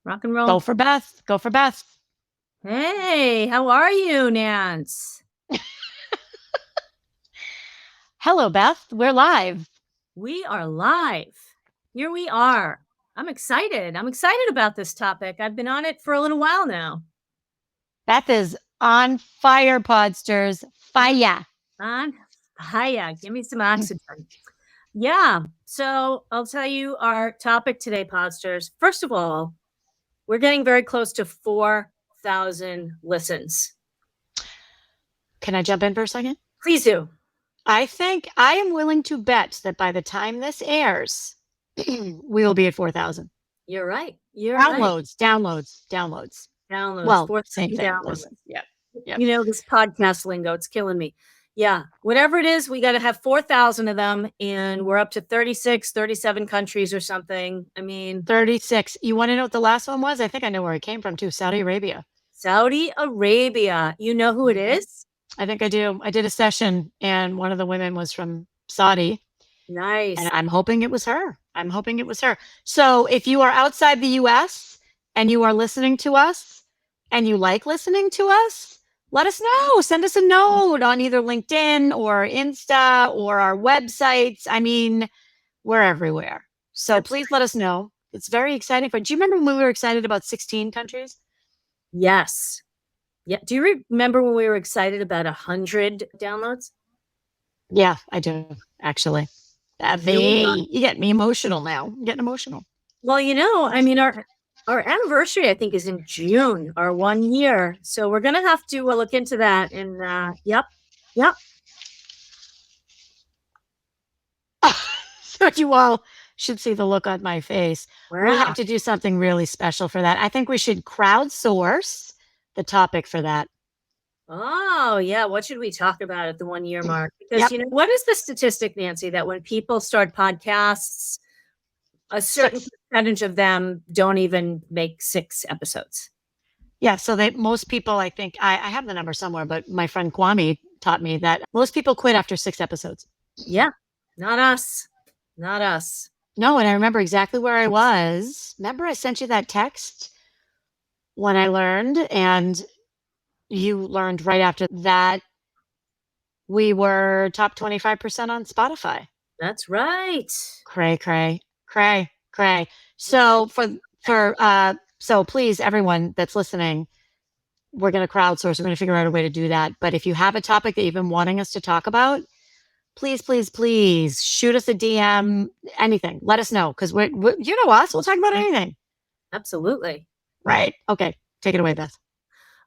Rock and roll. Go for Beth. Go for Beth. Hey, how are you, Nance? Hello, Beth. We're live. We are live. Here we are. I'm excited. I'm excited about this topic. I've been on it for a little while now. Beth is on fire, Podsters. Fire. On fire. Give me some oxygen. Yeah. So I'll tell you our topic today, Podsters. First of all, we're getting very close to 4,000 listens. Can I jump in for a second? Please do. I think I am willing to bet that by the time this airs, we will be at 4,000. You're right. You're Downloads. Well, same thing. Downloads. Yeah. You know, this podcast lingo, it's killing me. Yeah. Whatever it is, we got to have 4,000 of them, and we're up to 36, 37 countries or something. I mean, 36. You want to know what the last one was? I think I know where it came from too. Saudi Arabia. Saudi Arabia. You know who it is? I think I do. I did a session and one of the women was from Saudi. Nice. And I'm hoping it was her. So if you are outside the US and you are listening to us and you like listening to us, let us know. Send us a note on either LinkedIn or Insta or our websites. I mean, we're everywhere. So please let us know. It's very exciting. Do you remember when we were excited about 16 countries? Yes. Yeah. Do you remember when we were excited about 100 downloads? Yeah, I do, actually. You get me emotional now. I'm getting emotional. Well, you know, I mean, our anniversary, I think, is in June, our 1 year. So we're going to have to look into that. And yep. So you all should see the look on my face. Wow. We have to do something really special for that. I think we should crowdsource the topic for that. Oh, yeah. What should we talk about at the 1 year mark? Because, you know, what is the statistic, Nancy, that when people start podcasts, a certain percentage of them don't even make 6 episodes? Yeah. So most people, I think, I have the number somewhere, but my friend Kwame taught me that most people quit after 6 episodes. Yeah. Not us. No. And I remember exactly where I was. Remember I sent you that text when I learned, and you learned right after that we were top 25% on Spotify. That's right. Cray. So so please, everyone that's listening, we're going to crowdsource. We're going to figure out a way to do that. But if you have a topic that you've been wanting us to talk about, please shoot us a DM, anything. Let us know, because we're you know us. We'll talk about anything. Absolutely. Right. Okay. Take it away, Beth.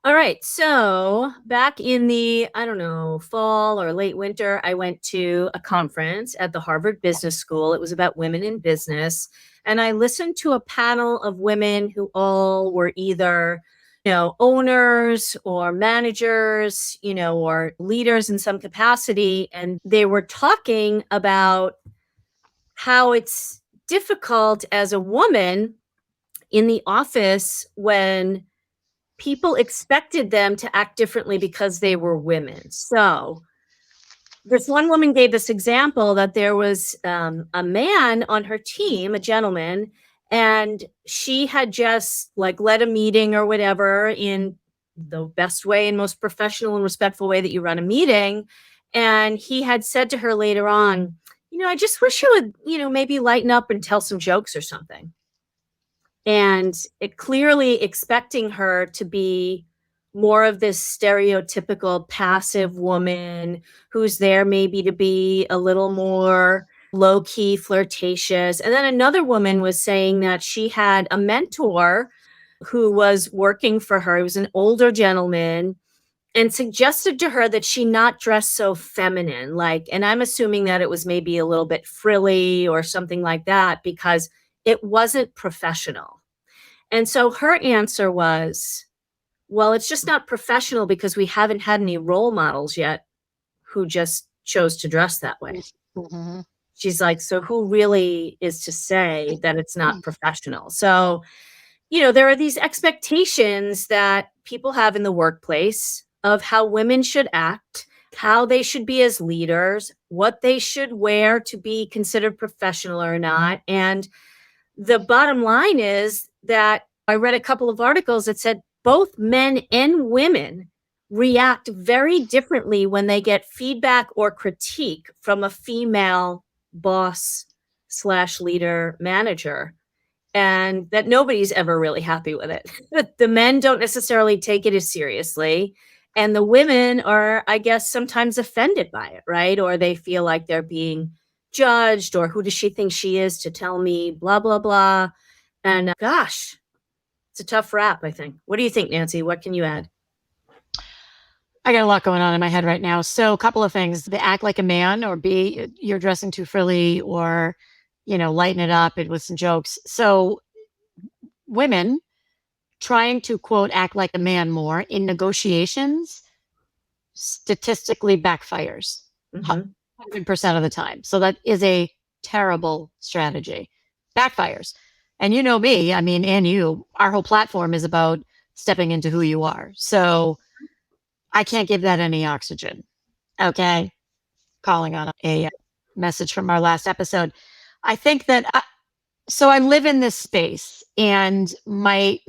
All right. So back in the, I don't know, fall or late winter, I went to a conference at the Harvard Business School. It was about women in business. And I listened to a panel of women who all were either, you know, owners or managers, you know, or leaders in some capacity. And they were talking about how it's difficult as a woman in the office when people expected them to act differently because they were women. So this one woman gave this example that there was a man on her team, a gentleman, and she had just like led a meeting or whatever in the best way and most professional and respectful way that you run a meeting. And he had said to her later on, you know, I just wish you would, you know, maybe lighten up and tell some jokes or something. And it clearly expecting her to be more of this stereotypical passive woman who's there maybe to be a little more low-key, flirtatious. And then another woman was saying that she had a mentor who was working for her. He was an older gentleman, and suggested to her that she not dress so feminine. And I'm assuming that it was maybe a little bit frilly or something like that, because it wasn't professional. And so her answer was, well, it's just not professional because we haven't had any role models yet who just chose to dress that way. Mm-hmm. She's like, so who really is to say that it's not professional? So, you know, there are these expectations that people have in the workplace of how women should act, how they should be as leaders, what they should wear to be considered professional or not. And the bottom line is that I read a couple of articles that said both men and women react very differently when they get feedback or critique from a female boss slash leader manager, and that nobody's ever really happy with it. The men don't necessarily take it as seriously, and the women are, I guess, sometimes offended by it, right? Or they feel like they're being judged, or who does she think she is to tell me blah blah blah. And gosh, it's a tough rap, I think. What do you think, Nancy? What can you add? I got a lot going on in my head right now. So a couple of things. The act like a man, or B, you're dressing too frilly, or, lighten it up with some jokes. So women trying to, quote, act like a man more in negotiations statistically backfires Mhm. 100% of the time. So that is a terrible strategy. Backfires. And you know me, I mean, and you, our whole platform is about stepping into who you are. So I can't give that any oxygen. Okay. Calling on a message from our last episode. I think that so I live in this space, and my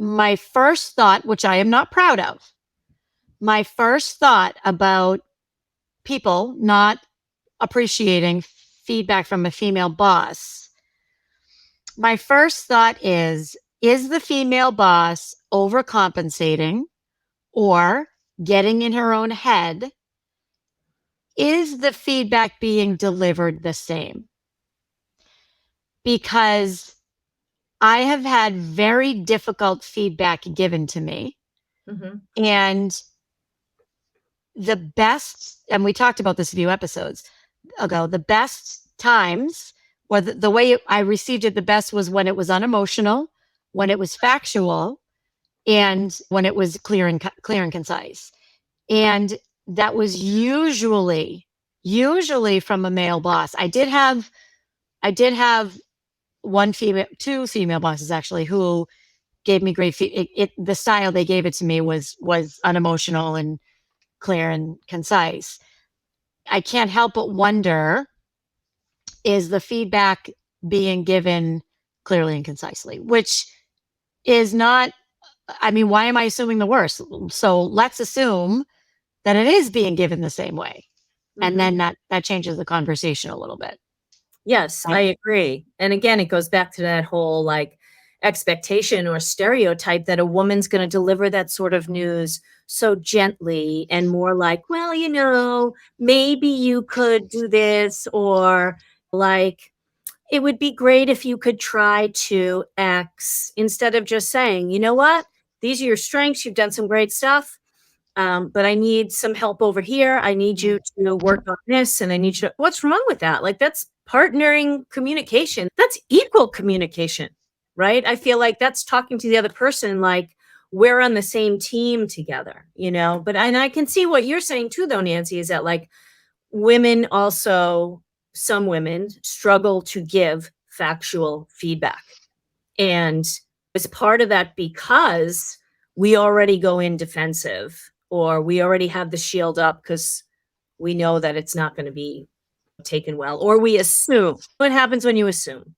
first thought, which I am not proud of, my first thought about people not appreciating feedback from a female boss, my first thought is the female boss overcompensating or getting in her own head? Is the feedback being delivered the same? Because I have had very difficult feedback given to me. Mhm. And the best, and we talked about this a few episodes ago, the best times, or the way I received it the best, was when it was unemotional, when it was factual, and when it was clear and concise. And that was usually from a male boss. I did have two female bosses actually, who gave me great the style they gave it to me was unemotional and clear and concise. I can't help but wonder, is the feedback being given clearly and concisely, which is not, I mean, why am I assuming the worst? So let's assume that it is being given the same way. And Mhm. then that changes the conversation a little bit. Yes, I Right? agree. And again, it goes back to that whole like expectation or stereotype that a woman's going to deliver that sort of news so gently and more like, well, maybe you could do this, or like, it would be great if you could try to X, instead of just saying, you know what? These are your strengths. You've done some great stuff. But I need some help over here. I need you to work on this, and I need you to, what's wrong with that? Like, that's partnering communication. That's equal communication, right? I feel like that's talking to the other person like we're on the same team together, But and I can see what you're saying too, though, Nancy, is that like women also, some women struggle to give factual feedback. And it's part of that because we already go in defensive, or we already have the shield up because we know that it's not going to be taken well, or we assume. What happens when you assume?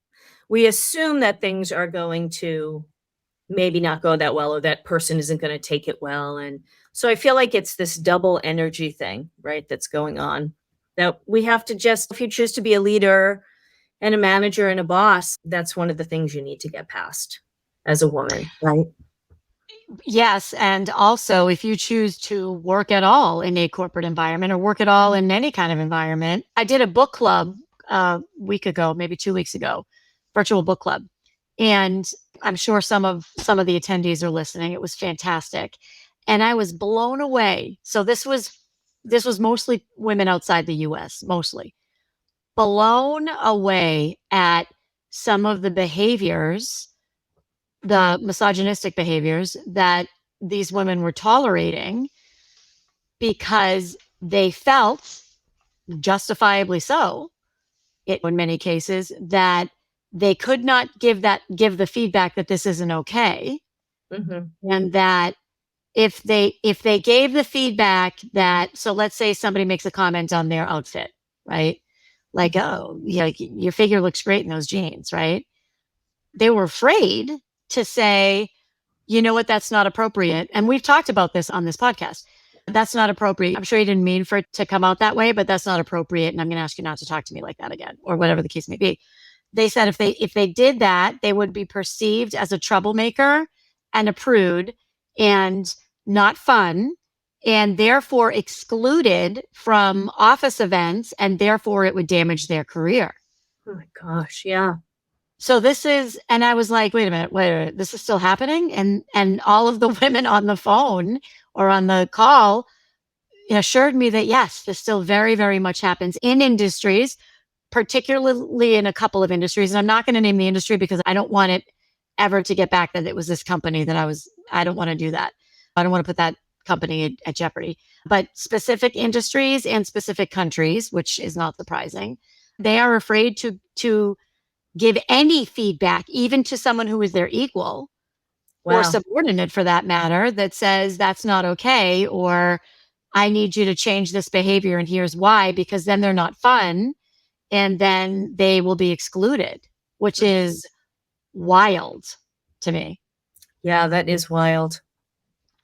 We assume that things are going to maybe not go that well, or that person isn't going to take it well. And so I feel like it's this double energy thing, right, that's going on, that we have to just, if you choose to be a leader and a manager and a boss, that's one of the things you need to get past as a woman, right? Yes. And also, if you choose to work at all in a corporate environment, or work at all in any kind of environment, I did a book club a week ago, maybe 2 weeks ago, virtual book club. And I'm sure some of the attendees are listening. It was fantastic. And I was blown away. So this was mostly women outside the US, mostly. Blown away at some of the behaviors, the misogynistic behaviors that these women were tolerating, because they felt, justifiably so, in many cases, that they could not give the feedback that this isn't okay. Mhm. And that if they gave the feedback that, so let's say somebody makes a comment on their outfit, right? Like, oh, yeah, like, your figure looks great in those jeans, right? They were afraid to say, you know what, that's not appropriate. And we've talked about this on this podcast. That's not appropriate. I'm sure you didn't mean for it to come out that way, but that's not appropriate. And I'm going to ask you not to talk to me like that again, or whatever the case may be. They said if they did that, they would be perceived as a troublemaker and a prude and not fun, and therefore excluded from office events, and therefore it would damage their career. Oh my gosh. Yeah. So this is, and I was like, wait a minute, this is still happening? And all of the women on the phone or on the call assured me that yes, this still very, very much happens in industries, particularly in a couple of industries. And I'm not going to name the industry because I don't want it ever to get back that it was this company that I don't want to do that. I don't want to put that company at jeopardy. But specific industries and specific countries, which is not surprising, they are afraid to give any feedback, even to someone who is their equal or Wow. subordinate for that matter, that says that's not okay, or I need you to change this behavior and here's why, because then they're not fun and then they will be excluded, which is wild to me. Yeah, that is wild.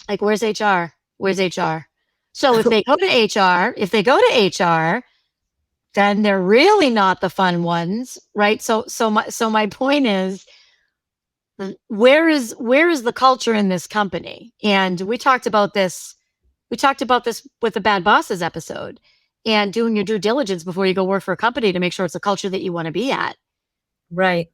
Like, where's HR? Where's HR? So if they go to HR, then they're really not the fun ones, right? So my point is, where is the culture in this company? And we talked about this with the Bad Bosses episode, and doing your due diligence before you go work for a company to make sure it's a culture that you want to be at. Right.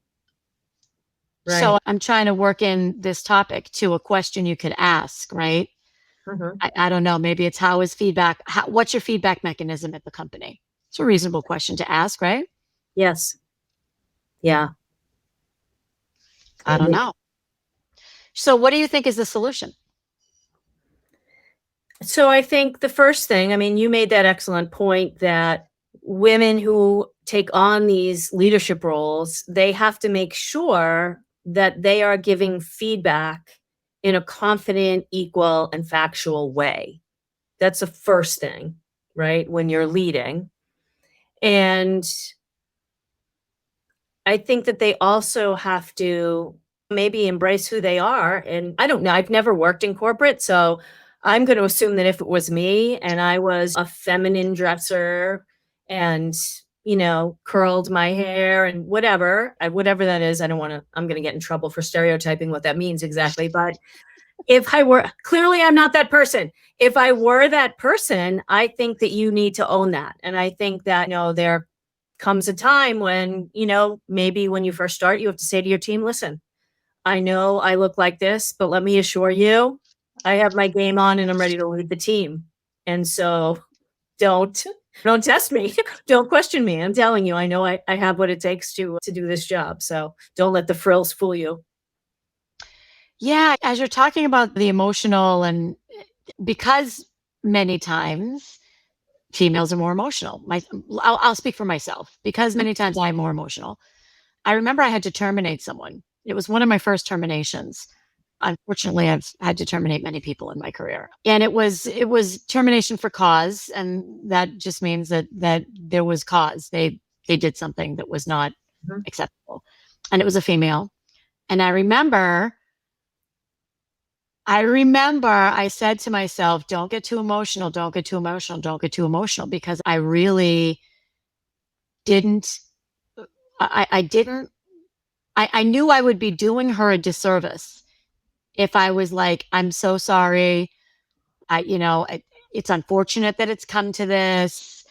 Right. So I'm trying to work in this topic to a question you could ask, right? Mhm. I don't know. Maybe it's what's your feedback mechanism at the company? It's a reasonable question to ask, right? Yes. Yeah. I don't know. So what do you think is the solution? So I think the first thing, I mean, you made that excellent point that women who take on these leadership roles, they have to make sure that they are giving feedback in a confident, equal, and factual way. That's the first thing, right? When you're leading. And I think that they also have to maybe embrace who they are. And I don't know, I've never worked in corporate, so I'm going to assume that if it was me and I was a feminine dresser and, curled my hair and whatever that is, I'm going to get in trouble for stereotyping what that means exactly. But if I were, clearly I'm not that person. If I were that person, I think that you need to own that. And I think that, there comes a time when, maybe when you first start, you have to say to your team, listen, I know I look like this, but let me assure you, I have my game on and I'm ready to lead the team. And so don't test me. Don't question me. I'm telling you, I know I have what it takes to do this job. So don't let the frills fool you. Yeah, as you're talking about the emotional, and because many times females are more emotional. I'll speak for myself, because many times I'm more emotional. I remember I had to terminate someone. It was one of my first terminations. Unfortunately, I've had to terminate many people in my career, and it was termination for cause, and that just means that there was cause. They did something that was not Mhm. acceptable, and it was a female. And I remember I said to myself, don't get too emotional, don't get too emotional, don't get too emotional, because I really didn't, I didn't, I knew I would be doing her a disservice if I was like, I'm so sorry. It's unfortunate that it's come to this,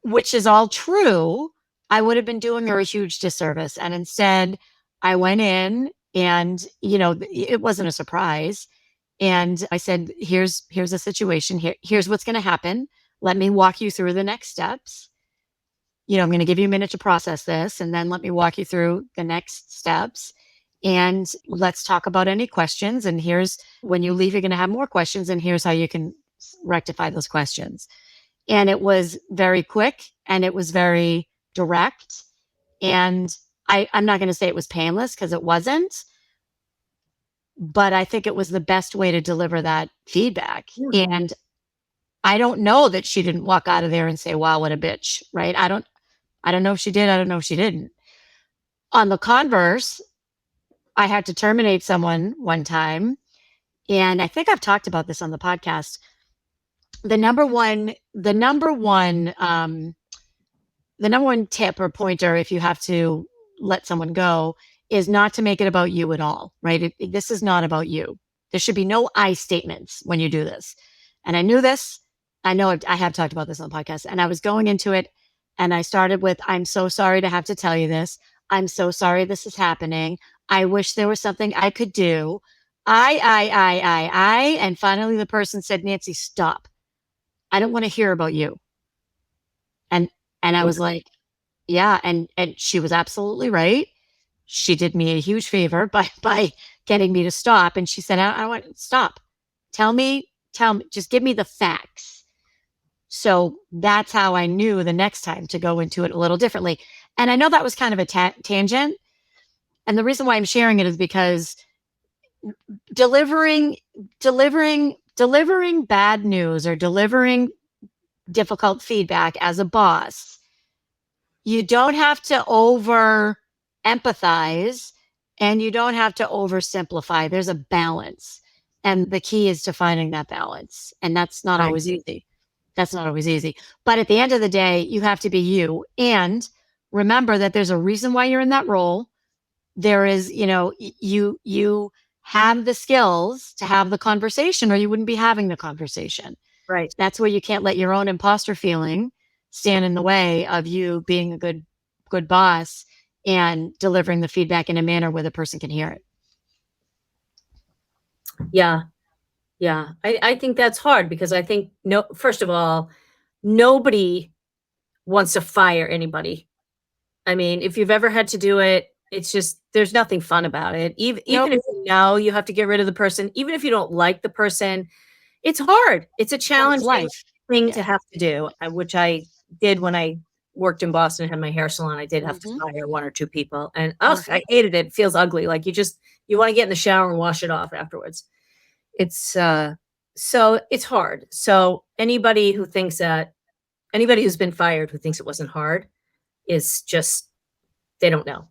which is all true. I would have been doing her a huge disservice. And instead, I went in and, it wasn't a surprise. And I said, here's a situation. Here's what's going to happen. Let me walk you through the next steps. I'm going to give you a minute to process this, and then let me walk you through the next steps. And let's talk about any questions. And here's, when you leave, you're going to have more questions. And here's how you can rectify those questions. And it was very quick and it was very direct. And I'm not going to say it was painless, because it wasn't, but I think it was the best way to deliver that feedback. Yeah. And I don't know that she didn't walk out of there and say, wow, what a bitch, right? I don't know if she did. I don't know if she didn't. On the converse, I had to terminate someone one time, And I think I've talked about this on the podcast. The number one tip or pointer, if you have to let someone go, is not to make it about you at all, right? This is not about you. There should be no I statements when you do this. And I knew this. I know I have talked about this on the podcast, and I was going into it, and I started with, I'm so sorry to have to tell you this. I'm so sorry this is happening. I wish there was something I could do. I. And finally the person said, Nancy, stop. I don't want to hear about you. And I was like, yeah, and she was absolutely right. She did me a huge favor by getting me to stop. And she said, I want to stop. Tell me, just give me the facts. So that's how I knew the next time to go into it a little differently. And I know that was kind of a tangent. And the reason why I'm sharing it is because delivering bad news or delivering difficult feedback as a boss, you don't have to over empathize and you don't have to oversimplify. There's a balance. And the key is to finding that balance. And that's not always easy. That's not always easy. But at the end of the day, you have to be you. And remember that there's a reason why you're in that role. There is, you have the skills to have the conversation, or you wouldn't be having the conversation. Right. That's where you can't let your own imposter feeling stand in the way of you being a good boss and delivering the feedback in a manner where the person can hear it. Yeah. Yeah. I think that's hard because I think, first of all, nobody wants to fire anybody. I mean, if you've ever had to do it, it's just, there's nothing fun about it. Even if you know you have to get rid of the person, even if you don't like the person, it's hard. It's a challenging thing to have to do, which I did when I worked in Boston and had my hair salon. I did have to fire one or two people, and I hated it. It feels ugly. Like you want to get in the shower and wash it off afterwards. It's so it's hard. So anybody who's been fired who thinks it wasn't hard is just, they don't know.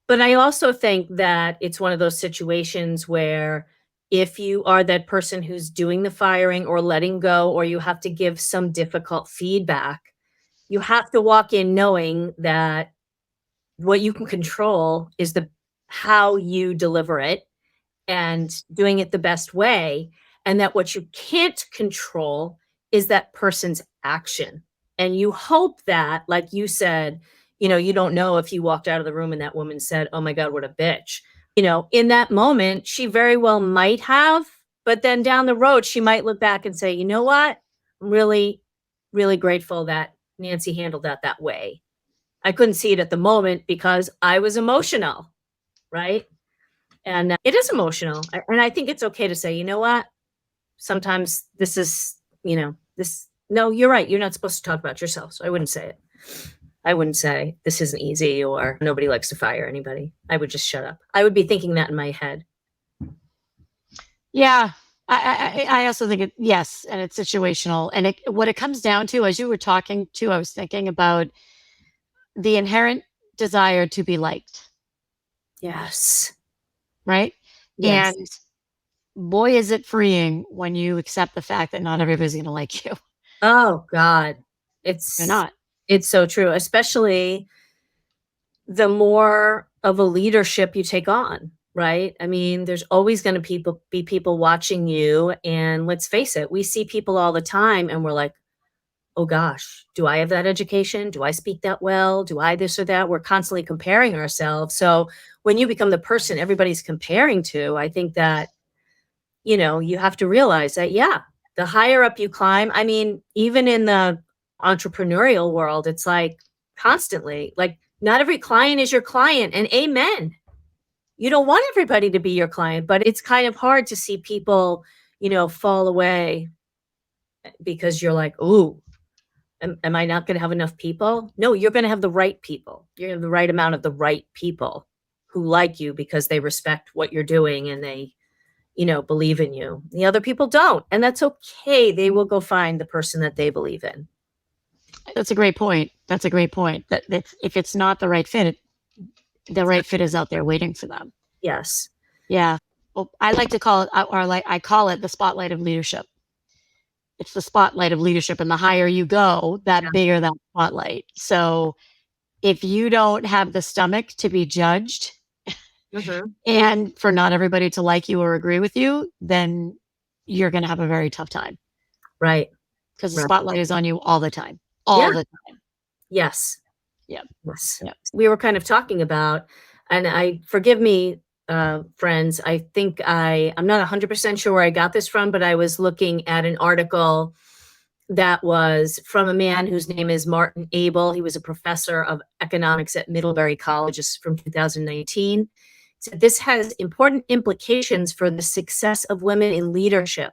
But I also think that it's one of those situations where if you are that person who's doing the firing or letting go, or you have to give some difficult feedback, you have to walk in knowing that what you can control is how you deliver it and doing it the best way. And that what you can't control is that person's action. And you hope that, like you said, you don't know if you walked out of the room and that woman said, oh my God, what a bitch. In that moment, she very well might have, but then down the road, she might look back and say, you know what? I'm really, really grateful that Nancy handled that way. I couldn't see it at the moment because I was emotional, right? And it is emotional. And I think it's okay to say, you know what? Sometimes this is, no, you're right. You're not supposed to talk about yourself. So I wouldn't say it. I wouldn't say this isn't easy or nobody likes to fire anybody. I would just shut up. I would be thinking that in my head. Yeah. I also think yes. And it's situational. And what it comes down to, as you were talking to, I was thinking about the inherent desire to be liked. Yes. Right? Yes. And boy, is it freeing when you accept the fact that not everybody's going to like you. Oh God. They're not. It's so true, especially the more of a leadership you take on, right? I mean, there's always going to be people watching you. And let's face it, we see people all the time and we're like, oh gosh, do I have that education? Do I speak that well? Do I this or that? We're constantly comparing ourselves. So when you become the person everybody's comparing to, I think that, you have to realize that, yeah, the higher up you climb, I mean, even in the entrepreneurial world, it's like constantly, like not every client is your client, and amen. You don't want everybody to be your client, but it's kind of hard to see people, fall away because you're like, ooh, am I not going to have enough people? No, you're going to have the right people. You're going to have the right amount of the right people who like you because they respect what you're doing and they, believe in you. The other people don't. And that's okay. They will go find the person that they believe in. That's a great point. That if it's not the right fit, the right fit is out there waiting for them. Yes. Yeah. well, I like to call it, or like I call it the spotlight of leadership. It's the spotlight of leadership. And the higher you go, Yeah. that bigger that spotlight. So if you don't have the stomach to be judged Mhm. and for not everybody to like you or agree with you, then you're going to have a very tough time Right. because the Right. spotlight is on you all the time. Yeah. All the time. Yes. Yep. Yes. Yep. We were kind of talking about, and forgive me, friends, I think I'm not 100% sure where I got this from, but I was looking at an article that was from a man whose name is Martin Abel. He was a professor of economics at Middlebury College. This is from 2019. So this has important implications for the success of women in leadership.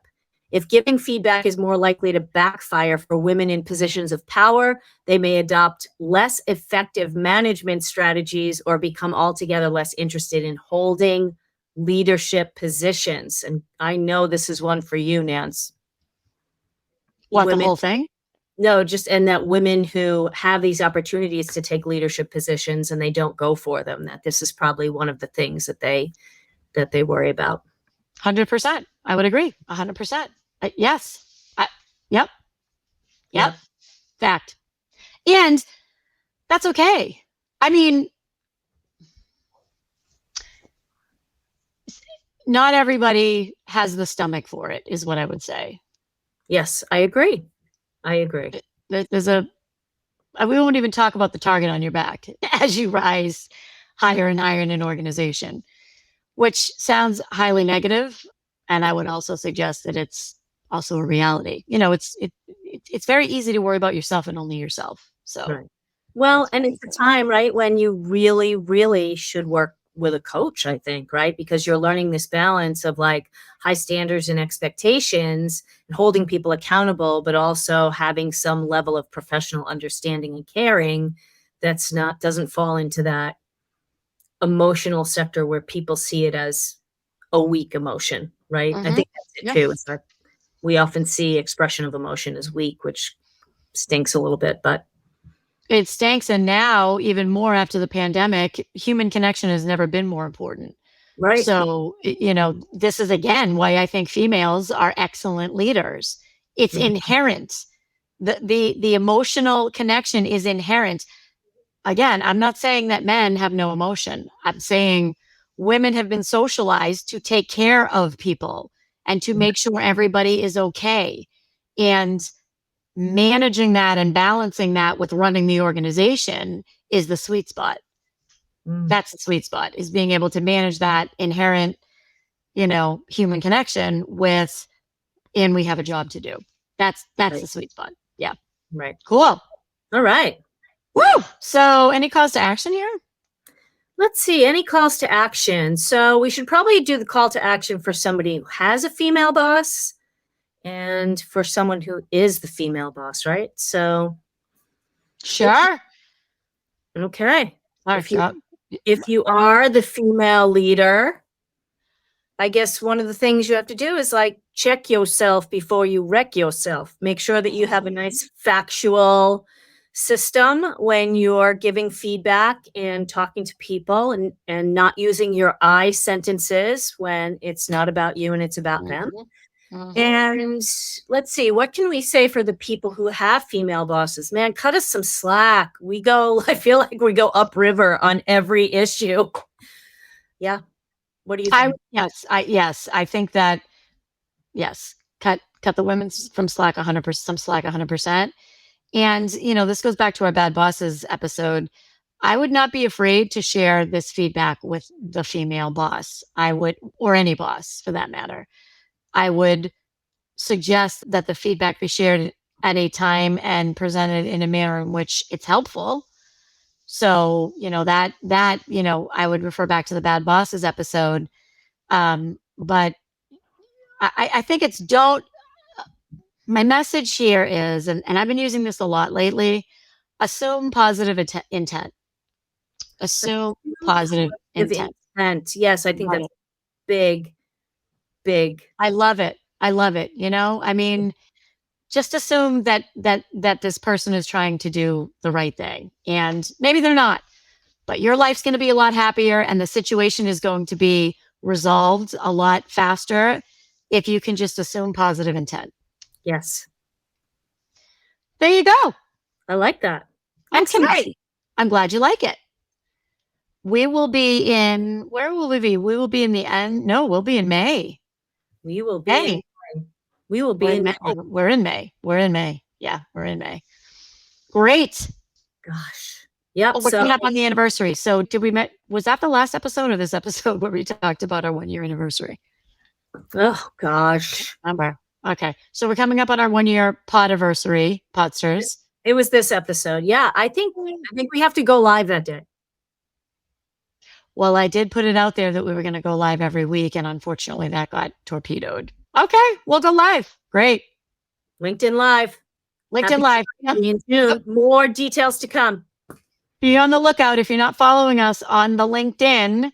If giving feedback is more likely to backfire for women in positions of power, they may adopt less effective management strategies or become altogether less interested in holding leadership positions. And I know this is one for you, Nance. What, the Women, whole thing? no, just and that women who have these opportunities to take leadership positions and they don't go for them, that this is probably one of the things that they worry about. 100%. I would agree. 100%. Yes. Yep. Yep. Yep. Fact. And that's okay. I mean, not everybody has the stomach for it, is what I would say. Yes, I agree. I agree. There's we won't even talk about the target on your back as you rise higher and higher in an organization, which sounds highly negative. And I would also suggest that it's also a reality. It's very easy to worry about yourself and only yourself. So Right. Well, that's and it's a time, right, when you really, really should work with a coach, I think, right? Because you're learning this balance of like high standards and expectations and holding people accountable, but also having some level of professional understanding and caring that's not doesn't fall into that emotional sector where people see it as a weak emotion, right? I mm-hmm. think that's it Yeah. too. It's like we often see expression of emotion as weak, which stinks a little bit, but It stinks. And now, even more after the pandemic, human connection has never been more important. right. So, this is again why I think females are excellent leaders. It's Mhm. inherent. The emotional connection is inherent. Again, I'm not saying that men have no emotion. I'm saying women have been socialized to take care of people and to make sure everybody is okay. And managing that and balancing that with running the organization is the sweet spot. Mm, That's the sweet spot, is being able to manage that inherent, human connection with, and we have a job to do. That's right, the sweet spot. Yeah. right. Cool. All right. Woo. So any calls to action here? Let's see, any calls to action. So we should probably do the call to action for somebody who has a female boss and for someone who is the female boss, right? So, Sure. okay. All If right. you if you are the female leader, I guess one of the things you have to do is like check yourself before you wreck yourself. Make sure that you have a nice factual system when you're giving feedback and talking to people and not using your I sentences when it's not about you and it's about them. Mhm. Mhm. And let's see, what can we say for the people who have female bosses? Man, cut us some slack. I feel like we go upriver on every issue. Yeah. What do you think? I think that, yes, cut the women from slack 100%, some slack 100%. And, this goes back to our bad bosses episode. I would not be afraid to share this feedback with the female boss. I would, or any boss for that matter. I would suggest that the feedback be shared at a time and presented in a manner in which it's helpful. So, I would refer back to the bad bosses episode. But I think it's don't, my message here is, and I've been using this a lot lately, assume positive intent. Assume positive With intent. intent. Yes, I think Love that's it. big, big. I love it. I love it. I mean, just assume that this person is trying to do the right thing. And maybe they're not, but your life's going to be a lot happier and the situation is going to be resolved a lot faster if you can just assume positive intent. Yes. There you go. I like that. And Excellent. tonight, I'm glad you like it. We will be in, where will we be? We will be in the end. No, we'll be in May. We will be May. we will be We're in May. We're in May. We're in May. Yeah, we're in May. Great. Gosh. Yep. We're So coming up on the anniversary. So was that the last episode or this episode where we talked about our 1 year anniversary? oh gosh. Remember. Okay. So we're coming up on our 1 year podiversary, Podsters. It was this episode. Yeah. I think we have to go live that day. Well, I did put it out there that we were going to go live every week, and unfortunately that got torpedoed. Okay, we'll go live. Great. LinkedIn Live. LinkedIn Live. Yep. In June. More details to come. Be on the lookout. If you're not following us on the LinkedIn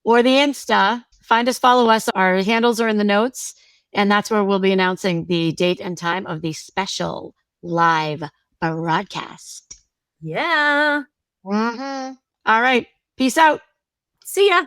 or the Insta, find us, follow us. Our handles are in the notes, and that's where we'll be announcing the date and time of the special live broadcast. Yeah. All right. Peace out. See ya.